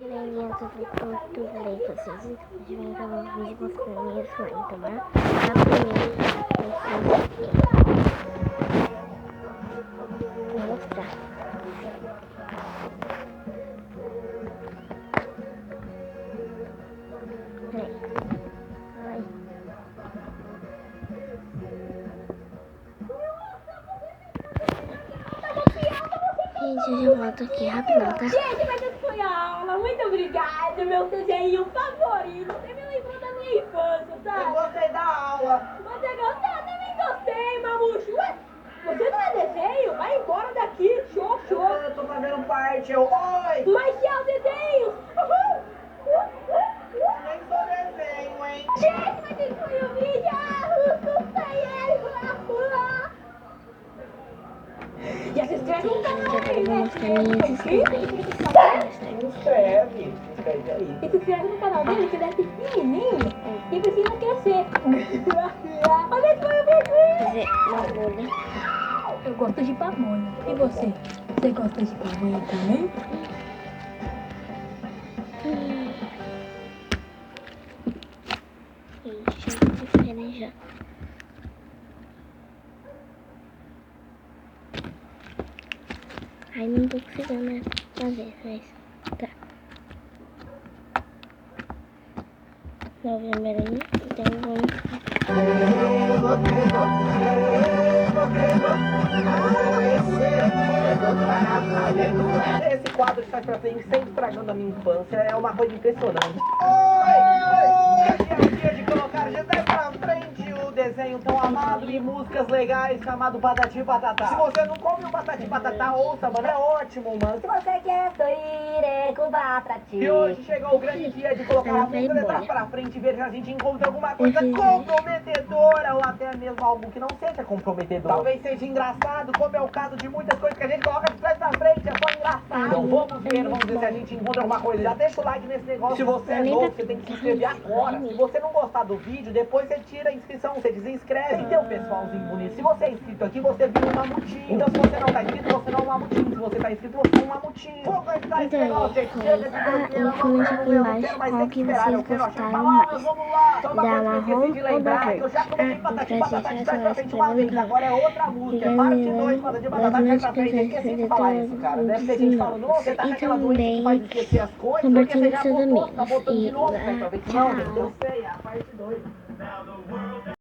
Galerinha, tudo bem com vocês? Hoje vai gravar um vídeo mostrando minha slime, tá bom? A primeira vou mostrar. Peraí. Ai. Gente, eu já volto aqui rapidão, tá? Gente, mas essa foi a aula. Muito obrigada, meu desenho favorito. Você me lembrou da minha infância, tá? Eu gostei da aula. Você gostou? Eu também gostei, mamucho. Ué, você não é desenho? Vai embora daqui. Show. Eu tô fazendo parte. Oi! Mas que é o desenho? Nem sou desenho, hein? Gente, mas esse foi o vídeo. Já se inscreve no canal Agora aí, eu vou né? mostrar minhas inscrições. Inscreve aí. E se inscreve no canal dele, que ele é pequenininho e precisa crescer. Olha esse foi o vídeo. Fazer uma bolha. Eu gosto de pamonha. E você? Você gosta de pamonha também? Gente, já vou fazer já. Ai, não tô conseguindo fazer, mas tá. Não viu aí? Então vamos. Esse quadro de trás pra frente, sempre estragando a minha infância, é uma coisa impressionante. Oi! Aqui é o dia de colocar de trás pra frente o desenho tão amado e músicas legais chamado Patati e Patatá. Se você não come o Patati e Patatá, ouça, mano, é ótimo, mano. Se você quer sorrir, com Patati. E hoje chegou o grande dia de colocar a música de trás pra frente e ver se a gente encontra alguma coisa comprometedora ou até mesmo algo que não seja comprometedor. Talvez seja engraçado, como é o caso de muitas coisas que a gente coloca de trás pra frente, é só engraçado. Então vamos ver se a gente encontra alguma coisa. Já deixa o like nesse negócio. Se você é novo, você tem que se inscrever agora. Se você não gostar do vídeo, depois você tira a inscrição, você desinscreve. Tem que ter um pessoalzinho bonito. Se você é inscrito aqui, você vira um mamutinho. Então se você não tá inscrito, você não é um mamutinho. Se você tá inscrito, você é um mamutinho. Vou aguentar esse negócio, gente. Chega de doideira, e comente aqui embaixo qual que vocês gostaram mais. Vamos lá. Só uma Da coisa que eu esqueci marrom de ou da lembrar, verde? que eu já coloquei Patati e Patatá de trás pra frente uma Se vez. Agora é outra música. É parte 2, Patati e Patatá de trás pra frente. Eu esqueci de falar isso, cara. Deve ter gente falando, nossa, você tá com aquela doença que faz esquecer as coisas. Porque você já botou, tá botando de novo, né? Pra ver que não, eu sei, é a parte 2.